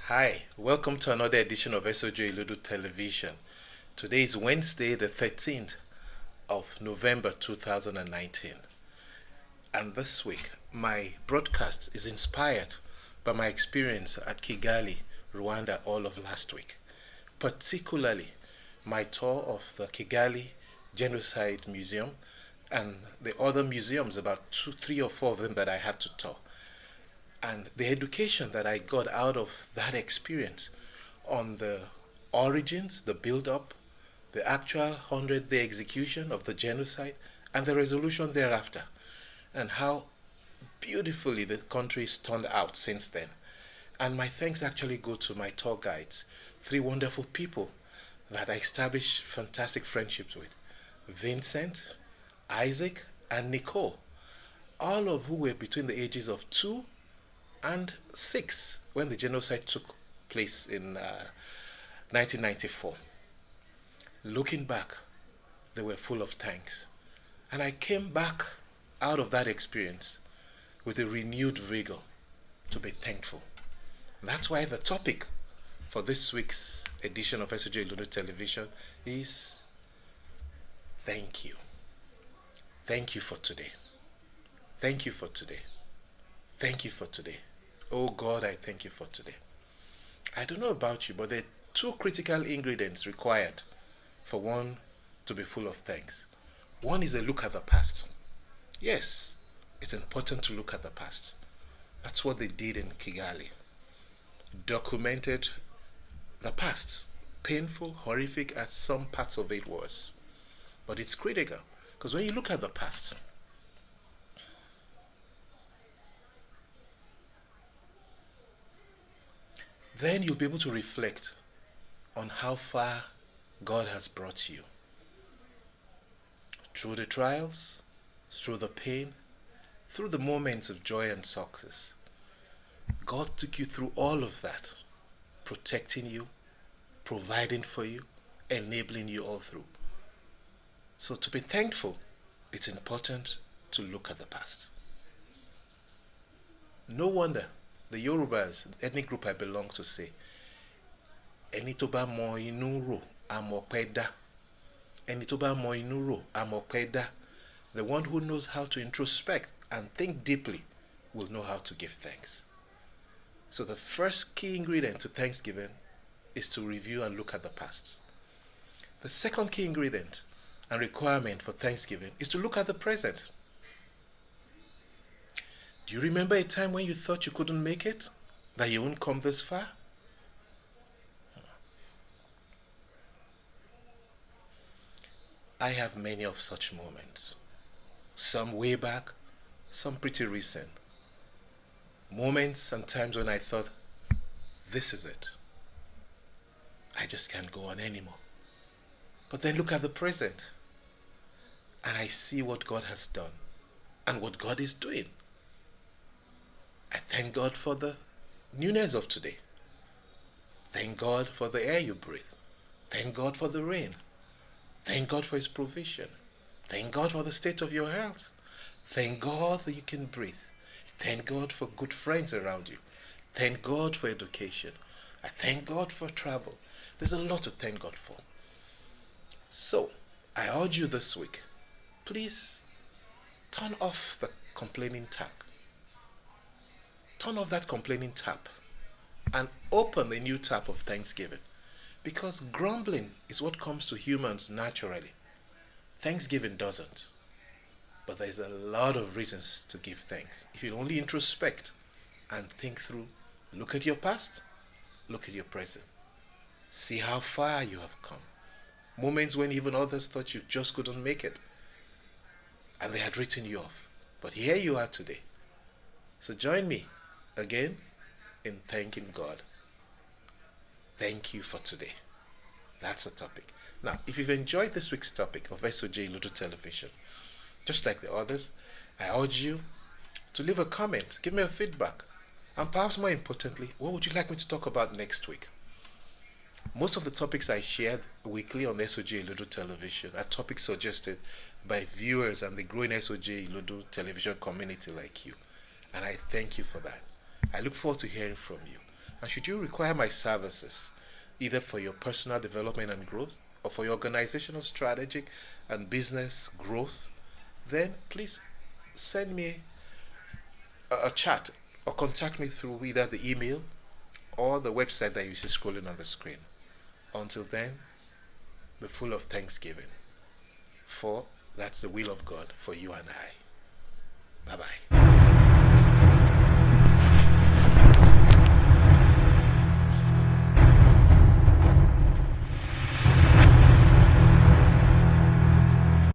Hi, welcome to another edition of SOJ Ludo Television. Today is Wednesday, the 13th of November 2019. And this week, my broadcast is inspired by my experience at Kigali, Rwanda, all of last week. Particularly, my tour of the Kigali Genocide Museum and the other museums, about two, three, or four of them that I had to tour. And the education that I got out of that experience on the origins, the build up, the actual 100-day execution of the genocide, and the resolution thereafter, and how beautifully the country has turned out since then. And my thanks actually go to my tour guides, three wonderful people that I established fantastic friendships with: Vincent, Isaac, and Nicole, all of who were between the ages of 2 and 6 when the genocide took place in 1994. Looking back, they were full of thanks. And I came back out of that experience with a renewed vigor to be thankful. That's why the topic for this week's edition of SOJ Ludo Television is thank you. Thank you for today. Thank you for today. Thank you for today. Oh God, I thank you for today. I don't know about you, but there are two critical ingredients required for one to be full of thanks. One is a look at the past. Yes, it's important to look at the past. That's what they did in Kigali. Documented the past, painful, horrific as some parts of it was. But it's critical because when you look at the past, then you'll be able to reflect on how far God has brought you. Through the trials, through the pain, through the moments of joy and success. God took you through all of that, protecting you, providing for you, enabling you all through. So to be thankful, it's important to look at the past. No wonder the Yorubas, the ethnic group I belong to, say, Ẹni tó bá mọ inú rò, á mọpẹ́ dá. Ẹni tó bá mọ inú rò, á mọpẹ́ dá. The one who knows how to introspect and think deeply will know how to give thanks. So the first key ingredient to Thanksgiving is to review and look at the past. The second key ingredient and requirement for Thanksgiving is to look at the present. Do you remember a time when you thought you couldn't make it? That you wouldn't come this far? I have many of such moments. Some way back, some pretty recent. Moments and times when I thought, this is it. I just can't go on anymore. But then look at the present. And I see what God has done and what God is doing. I thank God for the newness of today. Thank God for the air you breathe. Thank God for the rain. Thank God for His provision. Thank God for the state of your health. Thank God that you can breathe. Thank God for good friends around you. Thank God for education. I thank God for travel. There's a lot to thank God for. So, I urge you this week, please turn off the complaining tap. Turn off that complaining tap and open the new tap of Thanksgiving. Because grumbling is what comes to humans naturally. Thanksgiving doesn't. But there's a lot of reasons to give thanks. If you only introspect and think through, look at your past, look at your present. See how far you have come. Moments when even others thought you just couldn't make it. And they had written you off. But here you are today. So join me again in thanking God. Thank you for today. That's the topic. Now, if you've enjoyed this week's topic of SOJ Ludo Television, just like the others, I urge you to leave a comment, give me a feedback, and perhaps more importantly, what would you like me to talk about next week? Most of the topics I shared weekly on SOJ Ludo Television are topics suggested by viewers and the growing SOJ Ludo Television community like you. And I thank you for that. I look forward to hearing from you. And should you require my services, either for your personal development and growth or for your organizational strategic and business growth, then please send me a chat or contact me through either the email or the website that you see scrolling on the screen. Until then, be full of thanksgiving, for that's the will of God for you and I. Bye bye.